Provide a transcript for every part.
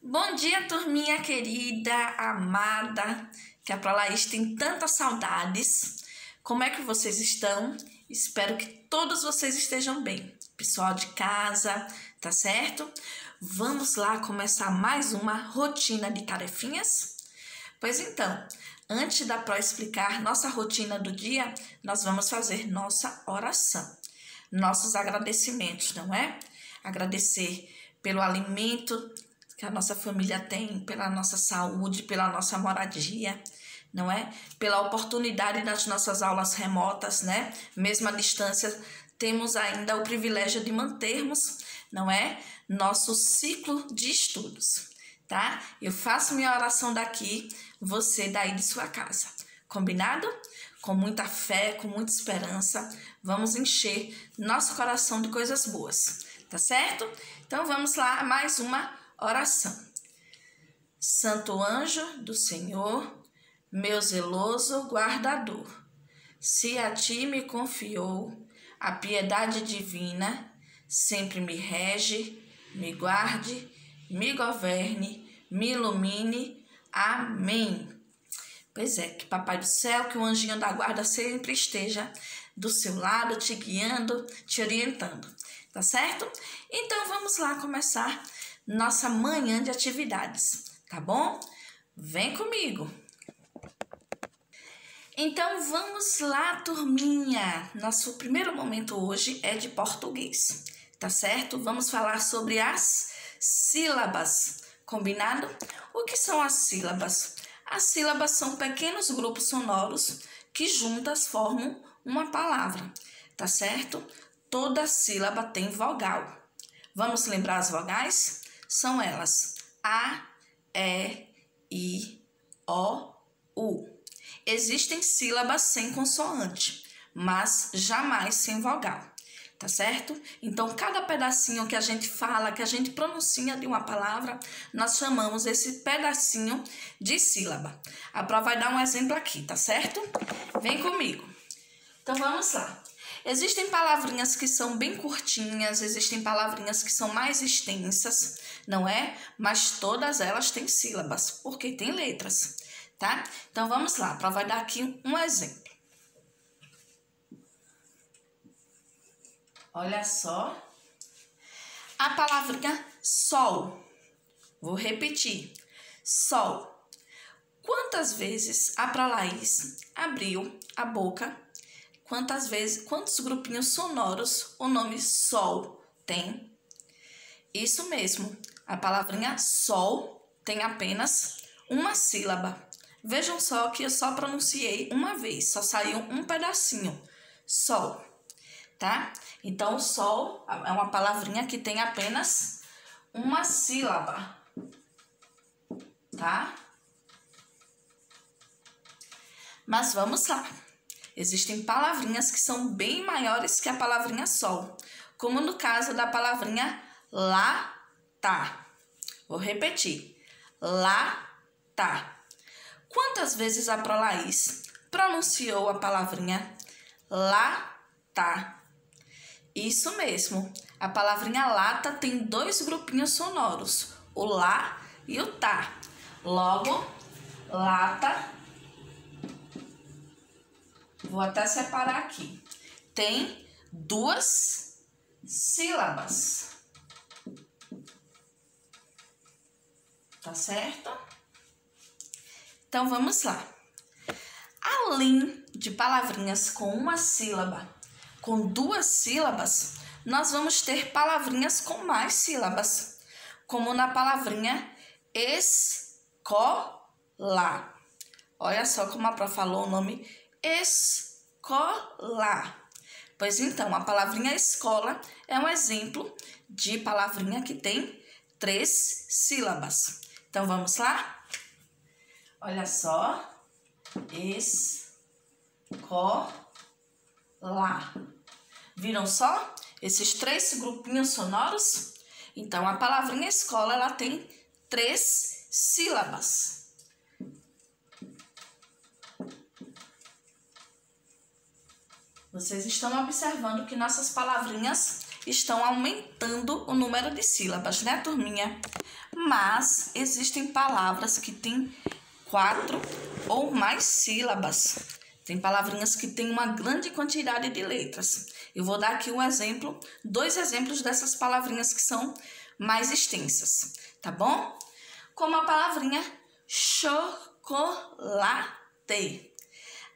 Bom dia, turminha querida, amada, que a Prolaís tem tantas saudades. Como é que vocês estão? Espero que todos vocês estejam bem. Pessoal de casa, tá certo? Vamos lá começar mais uma rotina de tarefinhas? Pois então, antes da Pró explicar nossa rotina do dia, nós vamos fazer nossa oração. Nossos agradecimentos, não é? Agradecer pelo alimento que a nossa família tem, pela nossa saúde, pela nossa moradia, não é? Pela oportunidade das nossas aulas remotas, né? Mesmo à distância, temos ainda o privilégio de mantermos, não é? Nosso ciclo de estudos, tá? Eu faço minha oração daqui, você daí de sua casa. Combinado? Com muita fé, com muita esperança, vamos encher nosso coração de coisas boas, tá certo? Então vamos lá, mais uma oração. Santo anjo do Senhor, meu zeloso guardador, se a ti me confiou a piedade divina, sempre me rege, me guarde, me governe, me ilumine. Amém. Pois é, que Papai do Céu, que o anjinho da guarda sempre esteja do seu lado, te guiando, te orientando, tá certo? Então vamos lá começar nossa manhã de atividades, tá bom? Vem comigo! Então vamos lá, turminha! Nosso primeiro momento hoje é de português, tá certo? Vamos falar sobre as sílabas, combinado? O que são as sílabas? As sílabas são pequenos grupos sonoros que juntas formam uma palavra, tá certo? Toda sílaba tem vogal. Vamos lembrar as vogais? São elas A, E, I, O, U. Existem sílabas sem consoante, mas jamais sem vogal, tá certo? Então, cada pedacinho que a gente fala, que a gente pronuncia de uma palavra, nós chamamos esse pedacinho de sílaba. A Pró vai dar um exemplo aqui, tá certo? Vem comigo. Então, vamos lá. Existem palavrinhas que são bem curtinhas, existem palavrinhas que são mais extensas, não é? Mas todas elas têm sílabas, porque tem letras, tá? Então, vamos lá. A Pró vai dar aqui um exemplo. Olha só, a palavrinha sol. Vou repetir, sol. Quantas vezes a Prolaís abriu a boca? Quantos grupinhos sonoros o nome sol tem? Isso mesmo, a palavrinha sol tem apenas uma sílaba. Vejam só que eu só pronunciei uma vez, só saiu um pedacinho, sol, tá? Então, o sol é uma palavrinha que tem apenas uma sílaba, tá? Mas vamos lá. Existem palavrinhas que são bem maiores que a palavrinha sol, como no caso da palavrinha lata. Vou repetir, lata. Quantas vezes a Prolaís pronunciou a palavrinha lata? Isso mesmo, a palavrinha lata tem dois grupinhos sonoros, o lá e o tá. Logo, lata, vou até separar aqui, tem duas sílabas, tá certo? Então, vamos lá. Além de palavrinhas com uma sílaba, com duas sílabas, nós vamos ter palavrinhas com mais sílabas, como na palavrinha escola. Olha só como a Pró falou o nome escola. Pois então, a palavrinha escola é um exemplo de palavrinha que tem 3 sílabas. Então, vamos lá? Olha só, escola. Viram só esses 3 grupinhos sonoros? Então, a palavrinha escola, ela tem 3 sílabas. Vocês estão observando que nossas palavrinhas estão aumentando o número de sílabas, né, turminha? mas existem palavras que têm 4 ou mais sílabas. Tem palavrinhas que têm uma grande quantidade de letras. Eu vou dar aqui um exemplo, 2 exemplos dessas palavrinhas que são mais extensas, tá bom? Como a palavrinha chocolate.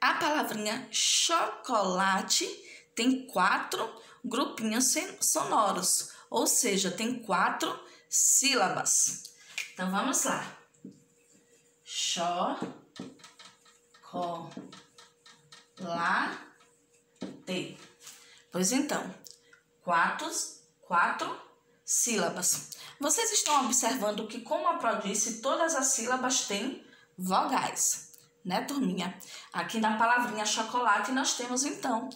A palavrinha chocolate tem 4 grupinhos sonoros, ou seja, tem 4 sílabas. Então, vamos lá. Chocolate. Pois então, 4 sílabas. Vocês estão observando que, como a Pro disse, todas as sílabas têm vogais, né, turminha? Aqui na palavrinha chocolate nós temos, então,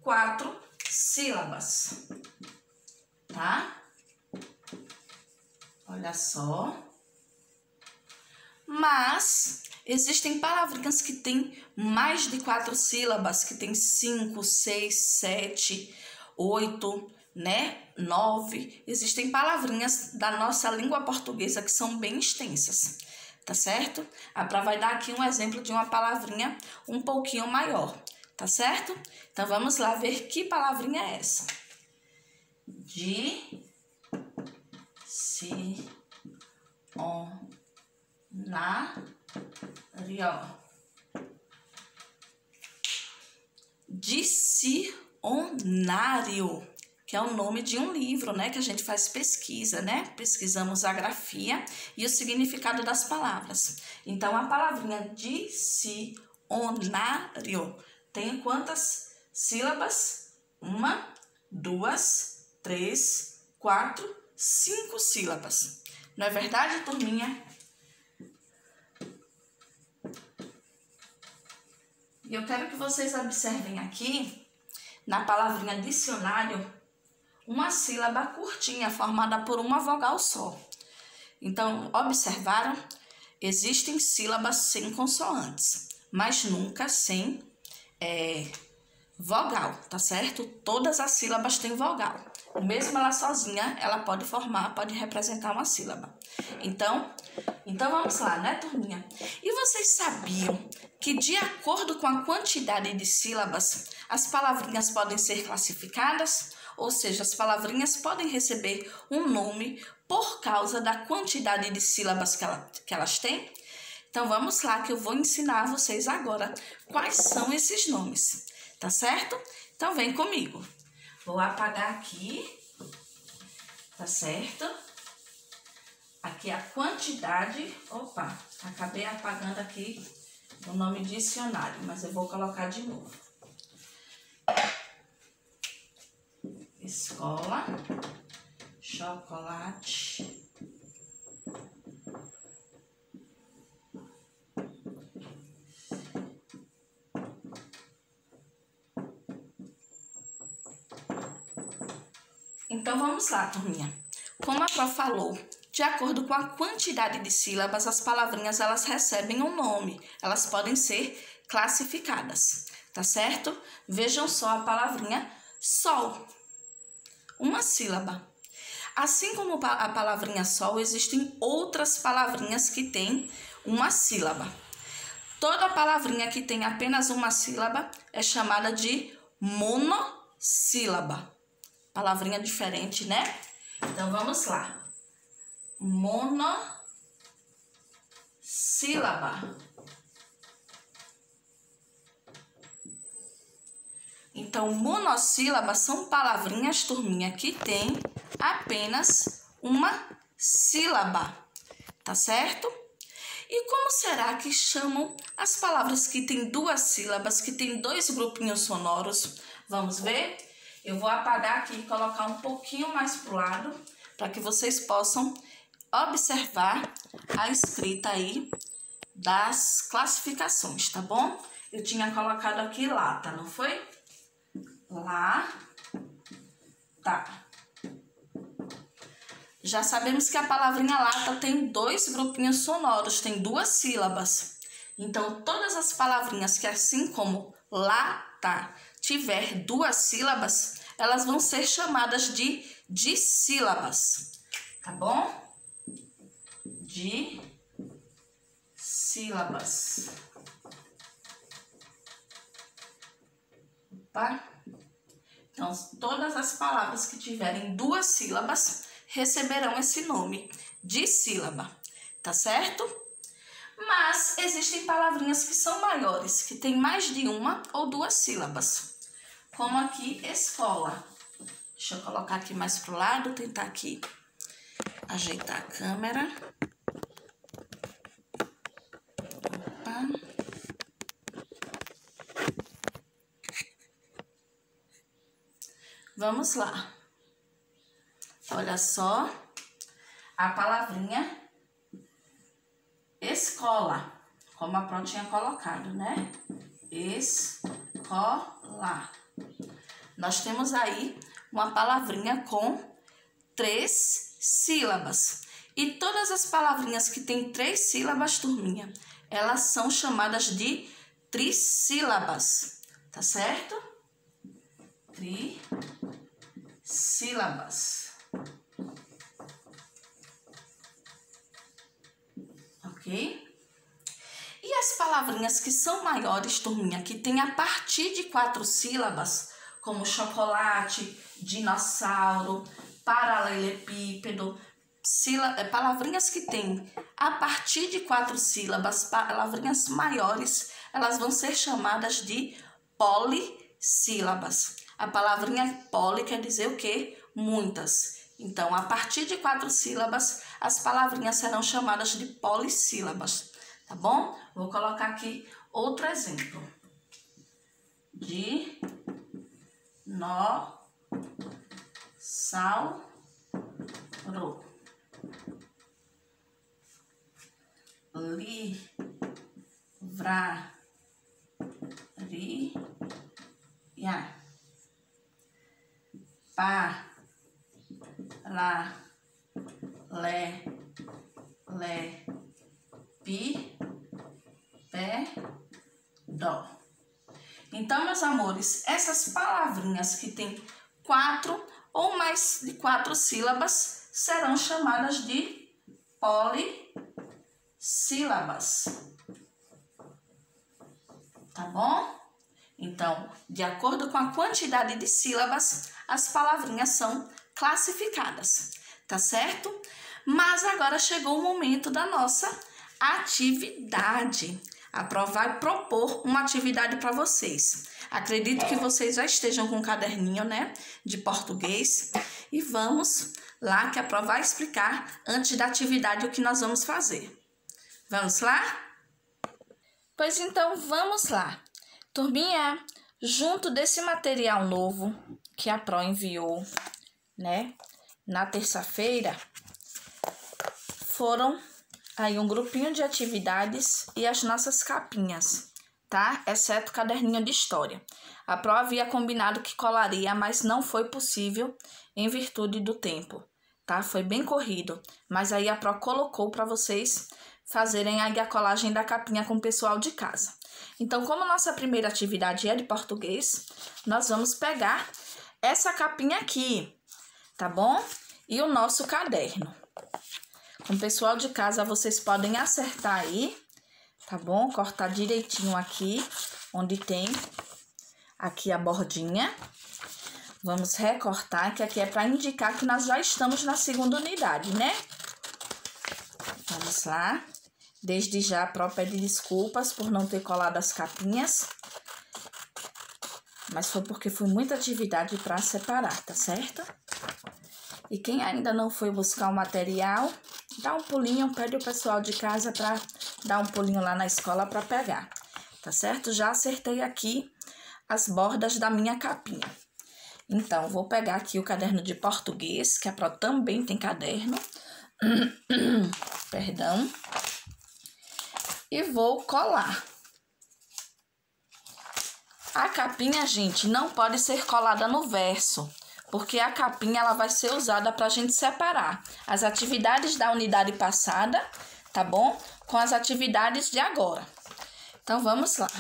4 sílabas, tá? Olha só. Mas existem palavrinhas que têm mais de 4 sílabas, que tem 5, 6, 7, 8, né? 9. Existem palavrinhas da nossa língua portuguesa que são bem extensas, tá certo? A Prá vai dar aqui um exemplo de uma palavrinha um pouquinho maior, tá certo? Então, vamos lá ver que palavrinha é essa. Dicionário. Dicionário, que é o nome de um livro, né, que a gente faz pesquisa, né? Pesquisamos a grafia e o significado das palavras. Então, a palavrinha dicionário tem quantas sílabas? 1, 2, 3, 4, 5 sílabas. Não é verdade, turminha? E eu quero que vocês observem aqui, na palavrinha dicionário, uma sílaba curtinha, formada por uma vogal só. Então, observaram? Existem sílabas sem consoantes, mas nunca sem vogal, tá certo? Todas as sílabas têm vogal. Mesmo ela sozinha, ela pode representar uma sílaba. Então vamos lá, né, turminha? E vocês sabiam que, de acordo com a quantidade de sílabas, as palavrinhas podem ser classificadas? Ou seja, as palavrinhas podem receber um nome por causa da quantidade de sílabas que elas têm? Então, vamos lá, que eu vou ensinar vocês agora quais são esses nomes, tá certo? Então, vem comigo. Vou apagar aqui, tá certo? Aqui a quantidade, opa, acabei apagando aqui o nome dicionário, mas eu vou colocar de novo. Escola, chocolate, então vamos lá, turminha. Como a Pró falou, de acordo com a quantidade de sílabas, as palavrinhas elas recebem um nome, elas podem ser classificadas, tá certo? Vejam só a palavrinha sol, uma sílaba. Assim como a palavrinha sol, existem outras palavrinhas que têm uma sílaba. Toda palavrinha que tem apenas uma sílaba é chamada de monossílaba. Palavrinha diferente, né? Então, vamos lá. Monossílaba. Então, monossílabas são palavrinhas, turminha, que tem apenas uma sílaba, tá certo? E como será que chamam as palavras que têm 2 sílabas, que têm 2 grupinhos sonoros? Vamos ver? Eu vou apagar aqui e colocar um pouquinho mais para o lado, para que vocês possam observar a escrita aí das classificações, tá bom? Eu tinha colocado aqui lata, não foi? Lá, tá. Já sabemos que a palavrinha lata tem 2 grupinhos sonoros, tem 2 sílabas. Então, todas as palavrinhas que, assim como lata, tiver 2 sílabas, elas vão ser chamadas de dissílabas, tá bom? de sílabas. Opa. Então, todas as palavras que tiverem 2 sílabas receberão esse nome de sílaba, tá certo? Mas existem palavrinhas que são maiores, que tem mais de 1 ou 2 sílabas, como aqui escola. Deixa eu colocar aqui mais pro lado, tentar aqui ajeitar a câmera. Opa. Vamos lá. Olha só a palavrinha escola, como a Pro tinha colocado, né? Escola. Nós temos aí uma palavrinha com 3 sílabas. E todas as palavrinhas que têm 3 sílabas, turminha, elas são chamadas de trissílabas, tá certo? Trissílabas. Ok? E as palavrinhas que são maiores, turminha, que tem a partir de 4 sílabas, como chocolate, dinossauro, paralelepípedo, palavrinhas que tem a partir de 4 sílabas, palavrinhas maiores, elas vão ser chamadas de polissílabas. A palavrinha poli quer dizer o quê? Muitas. Então, a partir de 4 sílabas, as palavrinhas serão chamadas de polissílabas, tá bom? Vou colocar aqui outro exemplo. Dinossauro. Livraria. Paralelepípedo. Então, meus amores, essas palavrinhas que tem 4 ou mais de 4 sílabas serão chamadas de polissílabas. Tá bom? Então, de acordo com a quantidade de sílabas, as palavrinhas são classificadas, tá certo? Mas agora chegou o momento da nossa atividade. A Pro vai propor uma atividade para vocês. Acredito que vocês já estejam com um caderninho, né, de português. E vamos lá que a Pro vai explicar antes da atividade o que nós vamos fazer. Vamos lá? Pois então, vamos lá. Turminha, junto desse material novo que a Pro enviou, né, na terça-feira, foram aí um grupinho de atividades e as nossas capinhas, tá? Exceto o caderninho de história. A Pro havia combinado que colaria, mas não foi possível em virtude do tempo, tá? Foi bem corrido, mas aí a Pro colocou para vocês fazerem aí a colagem da capinha com o pessoal de casa. Então, como nossa primeira atividade é de português, nós vamos pegar essa capinha aqui, tá bom? E o nosso caderno. Com o pessoal de casa, vocês podem acertar aí, tá bom? Cortar direitinho aqui, onde tem aqui a bordinha. Vamos recortar, que aqui é para indicar que nós já estamos na segunda unidade, né? Vamos lá. Desde já, a Pro pede desculpas por não ter colado as capinhas. Mas foi porque foi muita atividade para separar, tá certo? E quem ainda não foi buscar o material, dá um pulinho, pede o pessoal de casa para dar um pulinho lá na escola para pegar, tá certo? Já acertei aqui as bordas da minha capinha. Então, vou pegar aqui o caderno de português, que a Pro também tem caderno. Perdão. E vou colar. A capinha, gente, não pode ser colada no verso, porque a capinha ela vai ser usada para a gente separar as atividades da unidade passada, tá bom? Com as atividades de agora. Então, vamos lá.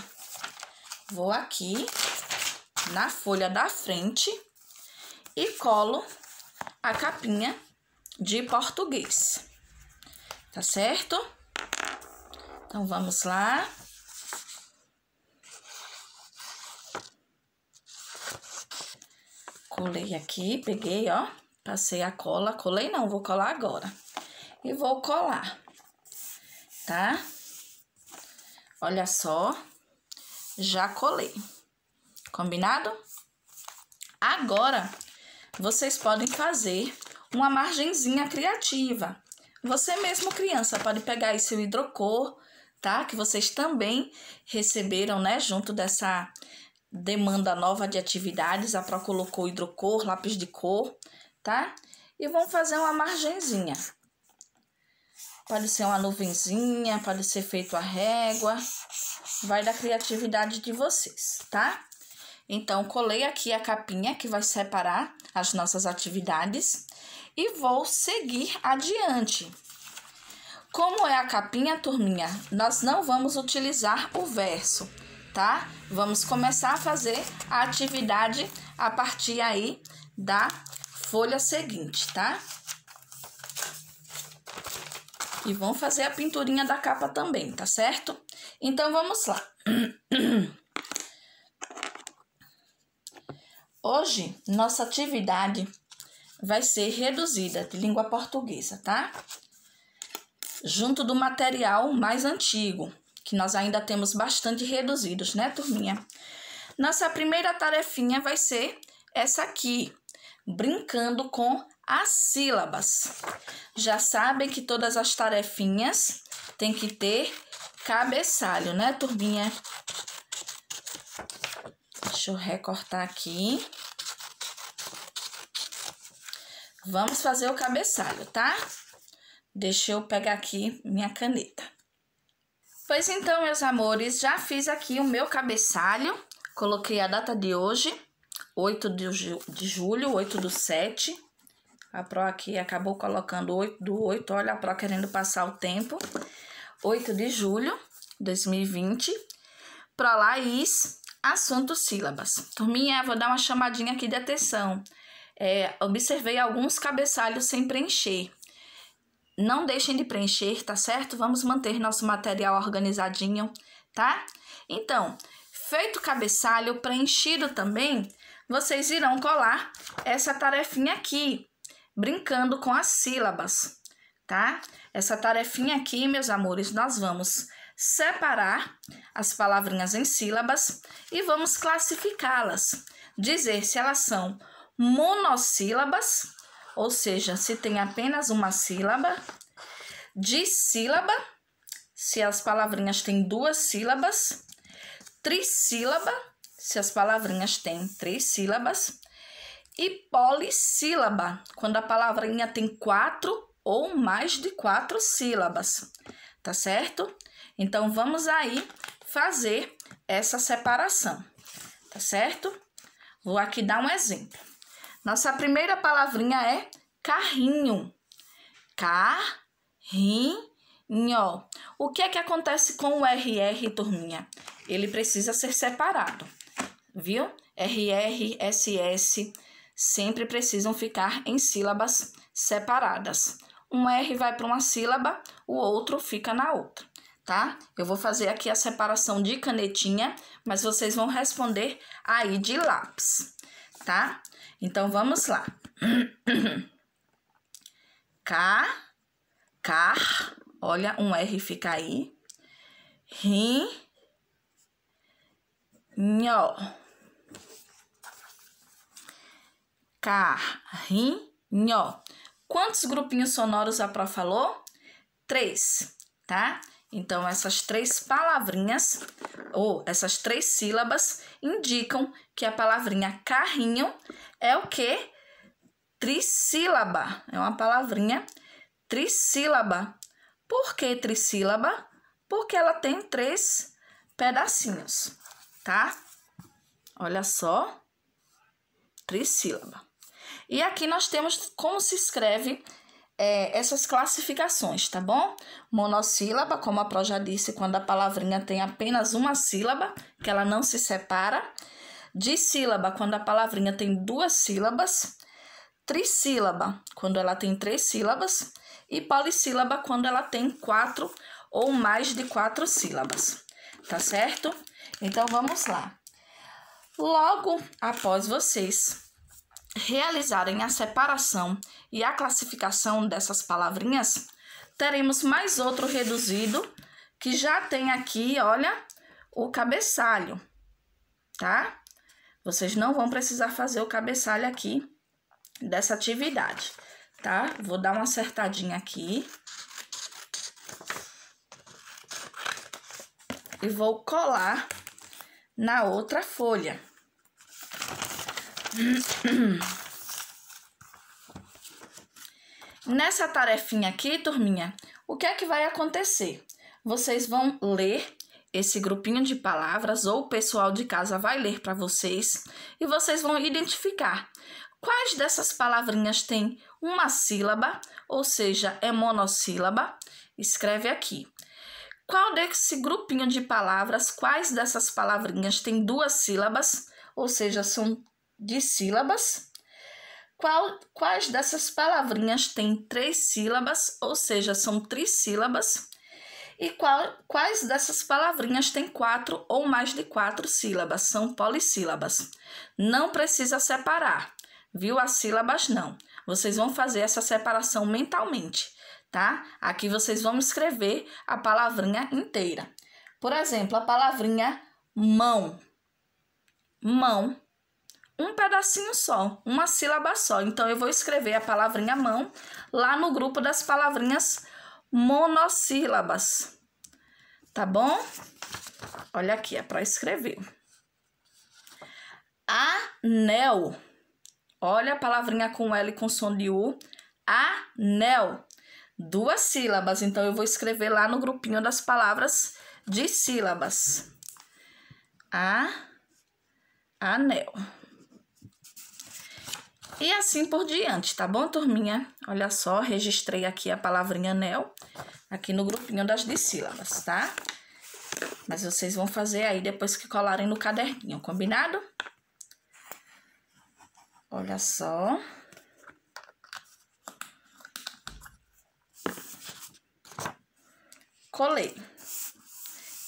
Vou aqui na folha da frente e colo a capinha de português, tá certo? Então, vamos lá. Colei aqui, peguei, ó, passei a cola. Colei não, vou colar agora. E vou colar, tá? Olha só, já colei. Combinado? Agora, vocês podem fazer uma margenzinha criativa. Você mesmo, criança, pode pegar aí seu hidrocor, tá? Que vocês também receberam, né? Junto dessa demanda nova de atividades. A Pro colocou hidrocor, lápis de cor, tá? E vão fazer uma margenzinha. Pode ser uma nuvenzinha, pode ser feito a régua. Vai da criatividade de vocês, tá? Então, colei aqui a capinha que vai separar as nossas atividades e vou seguir adiante. Como é a capinha, turminha, nós não vamos utilizar o verso, tá? Vamos começar a fazer a atividade a partir aí da folha seguinte, tá? E vamos fazer a pinturinha da capa também, tá certo? Então, vamos lá. Hoje, nossa atividade vai ser reduzida de língua portuguesa, tá? Junto do material mais antigo, que nós ainda temos bastante reduzidos, né, turminha? Nossa primeira tarefinha vai ser essa aqui, brincando com as sílabas. Já sabem que todas as tarefinhas têm que ter cabeçalho, né, turminha? Deixa eu recortar aqui. Vamos fazer o cabeçalho, tá? Deixa eu pegar aqui minha caneta. Pois então, meus amores, já fiz aqui o meu cabeçalho. Coloquei a data de hoje, 8 de julho, 8/7. A Pro aqui acabou colocando 8/8. Olha a Pro querendo passar o tempo. 8 de julho de 2020. Pro Laís, assunto sílabas. Turminha, vou dar uma chamadinha aqui de atenção. Observei alguns cabeçalhos sem preencher. Não deixem de preencher, tá certo? Vamos manter nosso material organizadinho, tá? Então, feito o cabeçalho, preenchido também, vocês irão colar essa tarefinha aqui, brincando com as sílabas, tá? Essa tarefinha aqui, meus amores, nós vamos separar as palavrinhas em sílabas e vamos classificá-las. Dizer se elas são monossílabas, ou seja, se tem apenas uma sílaba, dissílaba, se as palavrinhas têm 2 sílabas, trissílaba, se as palavrinhas têm 3 sílabas, e polissílaba, quando a palavrinha tem 4 ou mais de 4 sílabas, tá certo? Então, vamos aí fazer essa separação, tá certo? Vou aqui dar um exemplo. Nossa primeira palavrinha é carrinho. Carrinho. O que é que acontece com o RR, turminha? Ele precisa ser separado, viu? RR, SS sempre precisam ficar em sílabas separadas. Um R vai para uma sílaba, o outro fica na outra, tá? Eu vou fazer aqui a separação de canetinha, mas vocês vão responder aí de lápis, tá? Então, vamos lá. Car, olha, um R fica aí. Rinho. Carrinho. Quantos grupinhos sonoros a Pro falou? 3, tá? Então, essas 3 palavrinhas, ou essas 3 sílabas, indicam que a palavrinha carrinho é o quê? Trissílaba. É uma palavrinha trissílaba. Por que trissílaba? Porque ela tem 3 pedacinhos, tá? Olha só. Trissílaba. E aqui nós temos como se escreve essas classificações, tá bom? Monossílaba, como a Pro já disse, quando a palavrinha tem apenas uma sílaba, que ela não se separa. Dissílaba, quando a palavrinha tem 2 sílabas. Trissílaba, quando ela tem 3 sílabas. e polissílaba quando ela tem 4 ou mais de 4 sílabas, tá certo? Então, vamos lá. Logo após vocês realizarem a separação e a classificação dessas palavrinhas, teremos mais outro reduzido que já tem aqui, olha, o cabeçalho, tá? Vocês não vão precisar fazer o cabeçalho aqui dessa atividade, tá? Vou dar uma acertadinha aqui. E vou colar na outra folha. Nessa tarefinha aqui, turminha, o que é que vai acontecer? Vocês vão ler esse grupinho de palavras, ou o pessoal de casa vai ler para vocês, e vocês vão identificar quais dessas palavrinhas tem uma sílaba, ou seja, é monossílaba. Escreve aqui. Qual desse grupinho de palavras, quais dessas palavrinhas tem 2 sílabas, ou seja, são dissílabas? Quais dessas palavrinhas tem 3 sílabas, ou seja, são trissílabas? E quais dessas palavrinhas tem 4 ou mais de 4 sílabas, são polissílabas? Não precisa separar, viu? As sílabas não. Vocês vão fazer essa separação mentalmente, tá? Aqui vocês vão escrever a palavrinha inteira. Por exemplo, a palavrinha mão. Mão. Um pedacinho só, uma sílaba só. Então, eu vou escrever a palavrinha mão lá no grupo das palavrinhas monossílabas. Tá bom? Olha aqui, é para escrever. Anel. Olha a palavrinha com L com som de U. Anel. 2 sílabas, então eu vou escrever lá no grupinho das palavras de sílabas. Anel. E assim por diante, tá bom, turminha? Olha só, registrei aqui a palavrinha anel, aqui no grupinho das dissílabas, tá? Mas vocês vão fazer aí depois que colarem no caderninho, combinado? Olha só. Colei.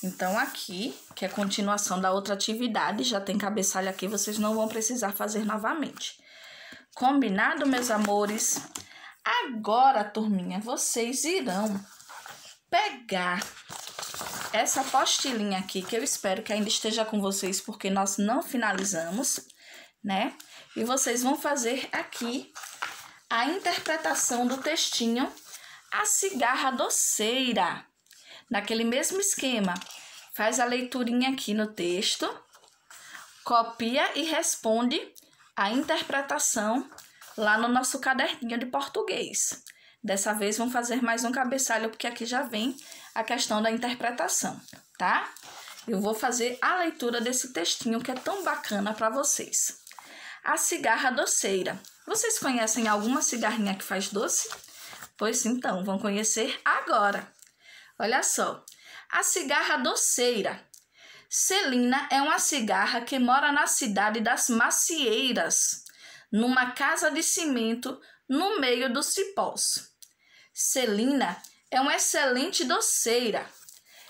Então, aqui, que é a continuação da outra atividade, já tem cabeçalho aqui, vocês não vão precisar fazer novamente. Combinado, meus amores? Agora, turminha, vocês irão pegar essa apostilinha aqui, que eu espero que ainda esteja com vocês, porque nós não finalizamos, né? E vocês vão fazer aqui a interpretação do textinho A Cigarra Doceira. Naquele mesmo esquema, faz a leiturinha aqui no texto, copia e responde a interpretação lá no nosso caderninho de português. Dessa vez, vamos fazer mais um cabeçalho, porque aqui já vem a questão da interpretação, tá? Eu vou fazer a leitura desse textinho que é tão bacana para vocês. A cigarra doceira. Vocês conhecem alguma cigarrinha que faz doce? Pois então, vão conhecer agora. Olha só. A cigarra doceira. Celina é uma cigarra que mora na cidade das Macieiras, numa casa de cimento no meio dos cipós. Celina é uma excelente doceira.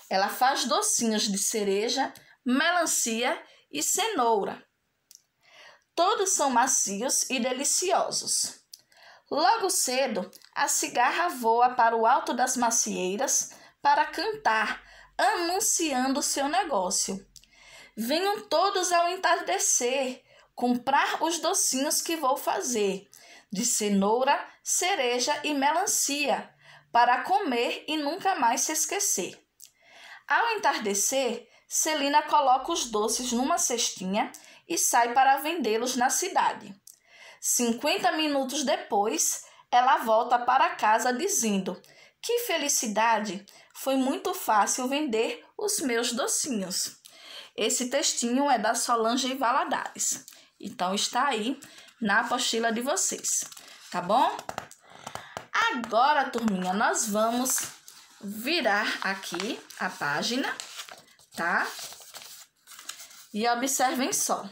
Ela faz docinhos de cereja, melancia e cenoura. Todos são macios e deliciosos. Logo cedo, a cigarra voa para o alto das macieiras para cantar, anunciando seu negócio. Venham todos ao entardecer comprar os docinhos que vou fazer, de cenoura, cereja e melancia, para comer e nunca mais se esquecer. Ao entardecer, Celina coloca os doces numa cestinha e sai para vendê-los na cidade. 50 minutos depois, ela volta para casa dizendo: "Que felicidade! Foi muito fácil vender os meus docinhos." Esse textinho é da Solange Valadares. Então, está aí na apostila de vocês, tá bom? Agora, turminha, nós vamos virar aqui a página, tá? E observem só.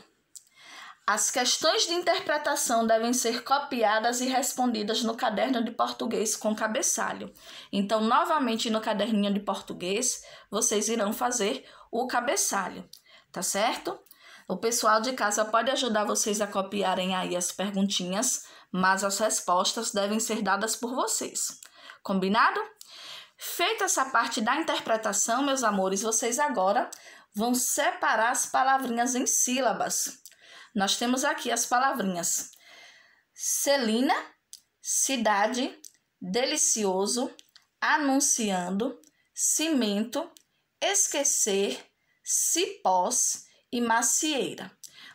As questões de interpretação devem ser copiadas e respondidas no caderno de português com cabeçalho. Então, novamente no caderninho de português, vocês irão fazer o cabeçalho, tá certo? O pessoal de casa pode ajudar vocês a copiarem aí as perguntinhas, mas as respostas devem ser dadas por vocês. Combinado? Feita essa parte da interpretação, meus amores, vocês agora vão separar as palavrinhas em sílabas. Nós temos aqui as palavrinhas Celina, cidade, delicioso, anunciando, cimento, esquecer, cipós e macieira.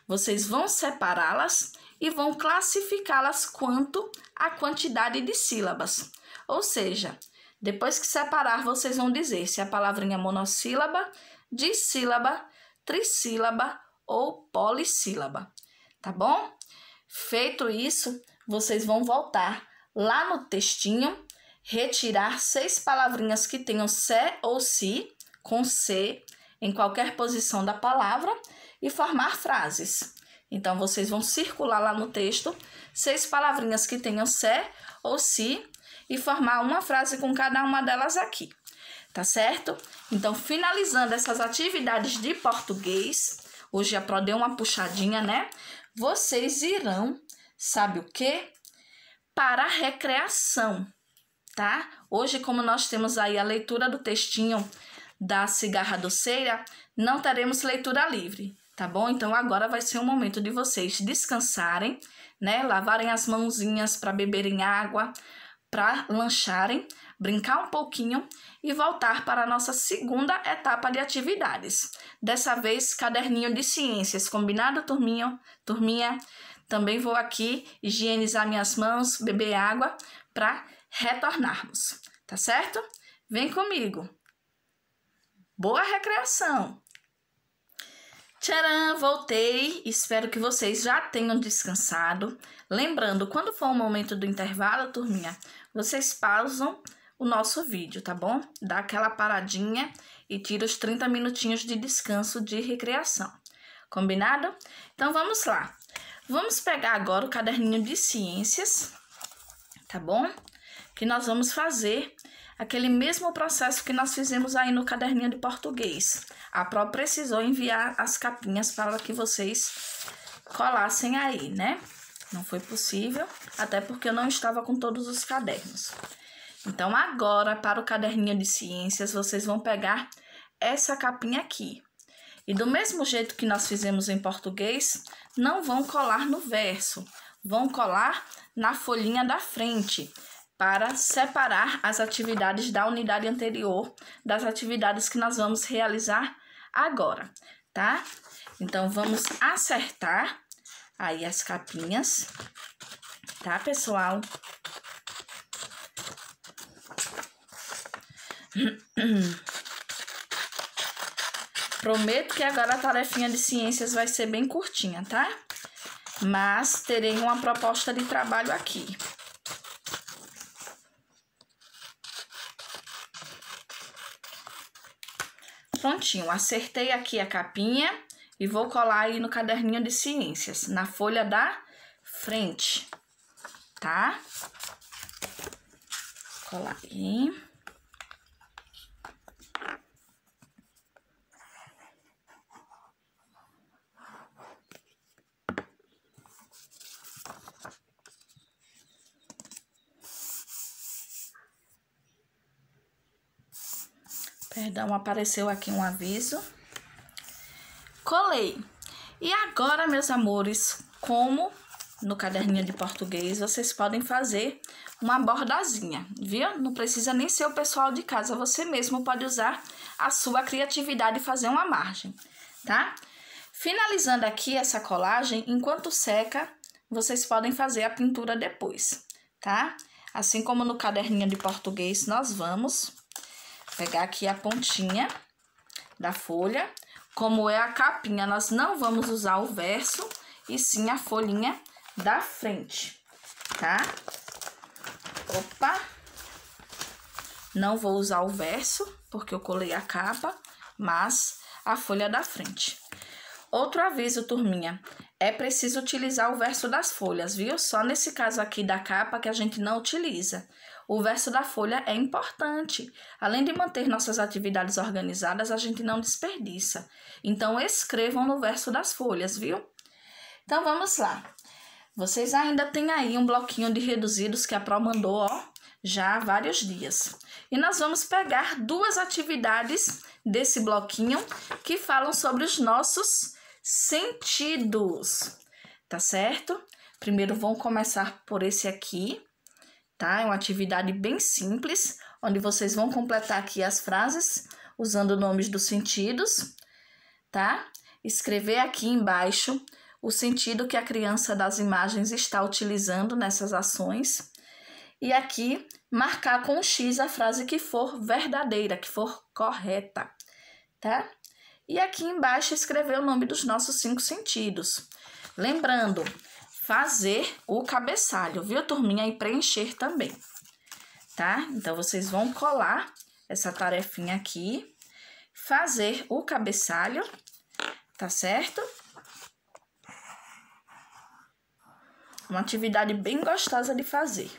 Vocês vão separá-las e vão classificá-las quanto à quantidade de sílabas. Ou seja, depois que separar, vocês vão dizer se a palavrinha é monossílaba, dissílaba, trissílaba ou polissílaba, tá bom? Feito isso, vocês vão voltar lá no textinho, retirar 6 palavrinhas que tenham sé ou si, com C, em qualquer posição da palavra, e formar frases. Então, vocês vão circular lá no texto 6 palavrinhas que tenham sé ou si, e formar uma frase com cada uma delas aqui, tá certo? Então, finalizando essas atividades de português, hoje a Pro deu uma puxadinha, né? Vocês irão, sabe o quê? Para a recreação, tá? Hoje, como nós temos aí a leitura do textinho da cigarra doceira, não teremos leitura livre, tá bom? Então, agora vai ser um momento de vocês descansarem, né? Lavarem as mãozinhas para beberem água, para lancharem, brincar um pouquinho e voltar para a nossa segunda etapa de atividades. Dessa vez, caderninho de ciências, combinado, turminha? Também vou aqui higienizar minhas mãos, beber água para retornarmos, tá certo? Vem comigo. Boa recreação! Tcharam, voltei, espero que vocês já tenham descansado. Lembrando, quando for o momento do intervalo, turminha, vocês pausam o nosso vídeo, tá bom? Dá aquela paradinha e tira os 30 minutinhos de descanso de recreação. Combinado? Então, vamos lá. Vamos pegar agora o caderninho de ciências, tá bom? Que nós vamos fazer aquele mesmo processo que nós fizemos aí no caderninho de português. A Pro precisou enviar as capinhas para que vocês colassem aí, né? Não foi possível, até porque eu não estava com todos os cadernos. Então, agora, para o caderninho de ciências, vocês vão pegar essa capinha aqui. E do mesmo jeito que nós fizemos em português, não vão colar no verso, vão colar na folhinha da frente, para separar as atividades da unidade anterior das atividades que nós vamos realizar agora, tá? Então, vamos acertar aí as capinhas, tá, pessoal? Prometo que agora a tarefinha de ciências vai ser bem curtinha, tá? Mas terei uma proposta de trabalho aqui. Prontinho, acertei aqui a capinha e vou colar aí no caderninho de ciências, na folha da frente, tá? Colar aí. Perdão, apareceu aqui um aviso. Colei. E agora, meus amores, como no caderninho de português, vocês podem fazer uma bordazinha, viu? Não precisa nem ser o pessoal de casa, você mesmo pode usar a sua criatividade e fazer uma margem, tá? Finalizando aqui essa colagem, enquanto seca, vocês podem fazer a pintura depois, tá? Assim como no caderninho de português, nós vamos pegar aqui a pontinha da folha. Como é a capinha, nós não vamos usar o verso, e sim a folhinha da frente, tá? Opa! Não vou usar o verso, porque eu colei a capa, mas a folha da frente. Outro aviso, turminha. é preciso utilizar o verso das folhas, viu? Só nesse caso aqui da capa que a gente não utiliza. O verso da folha é importante. Além de manter nossas atividades organizadas, a gente não desperdiça. Então, escrevam no verso das folhas, viu? Então, vamos lá. Vocês ainda têm aí um bloquinho de reduzidos que a Pro mandou, ó, já há vários dias. E nós vamos pegar 2 atividades desse bloquinho que falam sobre os nossos sentidos, tá certo? Primeiro, vamos começar por esse aqui, tá? É uma atividade bem simples, onde vocês vão completar aqui as frases usando nomes dos sentidos, tá? Escrever aqui embaixo o sentido que a criança das imagens está utilizando nessas ações. E aqui, marcar com um X a frase que for verdadeira, que for correta, tá? E aqui embaixo, escrever o nome dos nossos 5 sentidos. Lembrando, fazer o cabeçalho, viu, turminha? E preencher também, tá? Então, vocês vão colar essa tarefinha aqui, fazer o cabeçalho, tá certo? Uma atividade bem gostosa de fazer,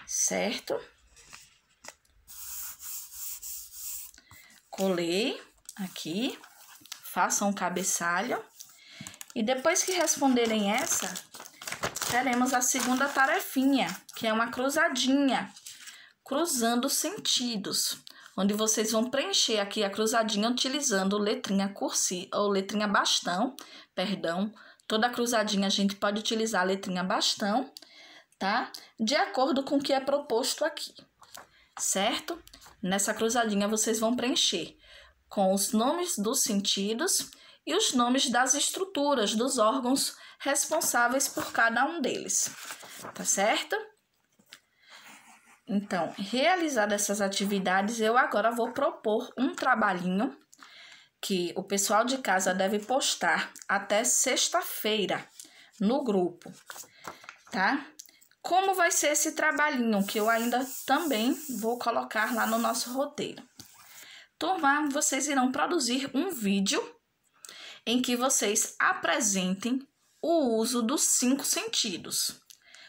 certo? Colei aqui, façam o cabeçalho. E depois que responderem essa, teremos a segunda tarefinha, que é uma cruzadinha, cruzando sentidos, onde vocês vão preencher aqui a cruzadinha utilizando letrinha cursiva, ou letrinha bastão, perdão. Toda cruzadinha a gente pode utilizar a letrinha bastão, tá? De acordo com o que é proposto aqui, certo? Nessa cruzadinha vocês vão preencher com os nomes dos sentidos e os nomes das estruturas dos órgãos responsáveis por cada um deles, tá certo? Então, realizadas essas atividades, eu agora vou propor um trabalhinho que o pessoal de casa deve postar até sexta-feira no grupo, tá? Como vai ser esse trabalhinho que eu ainda também vou colocar lá no nosso roteiro? Turma, vocês irão produzir um vídeo em que vocês apresentem o uso dos 5 sentidos.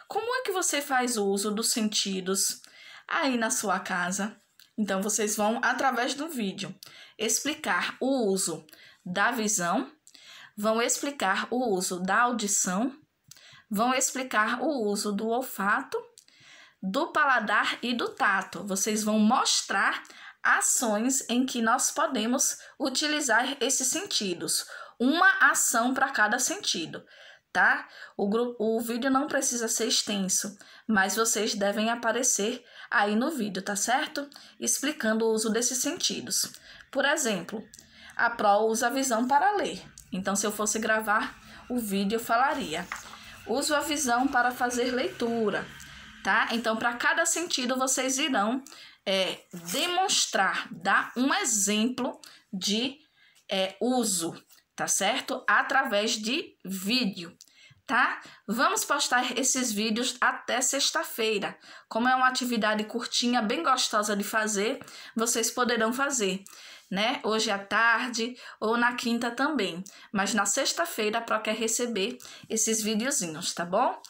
Como é que você faz o uso dos sentidos aí na sua casa? Então, vocês vão, através do vídeo, explicar o uso da visão, vão explicar o uso da audição, vão explicar o uso do olfato, do paladar e do tato. Vocês vão mostrar ações em que nós podemos utilizar esses sentidos. Uma ação para cada sentido, tá? O vídeo não precisa ser extenso, mas vocês devem aparecer aí no vídeo, tá certo? Explicando o uso desses sentidos. Por exemplo, a Pro usa a visão para ler. Então, se eu fosse gravar o vídeo, eu falaria: uso a visão para fazer leitura, tá? Então, para cada sentido, vocês irão demonstrar, dar um exemplo de uso, tá certo? Através de vídeo, tá? Vamos postar esses vídeos até sexta-feira. Como é uma atividade curtinha, bem gostosa de fazer, vocês poderão fazer, né? Hoje à tarde ou na quinta também. Mas na sexta-feira, a Pro quer receber esses videozinhos, tá bom?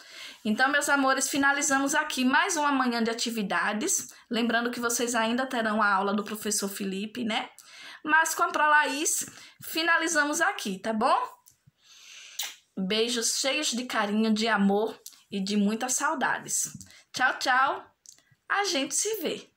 Então, meus amores, finalizamos aqui mais uma manhã de atividades. Lembrando que vocês ainda terão a aula do professor Felipe, né? Mas com a Pro Laís, finalizamos aqui, tá bom? Beijos cheios de carinho, de amor e de muitas saudades. Tchau, tchau. A gente se vê.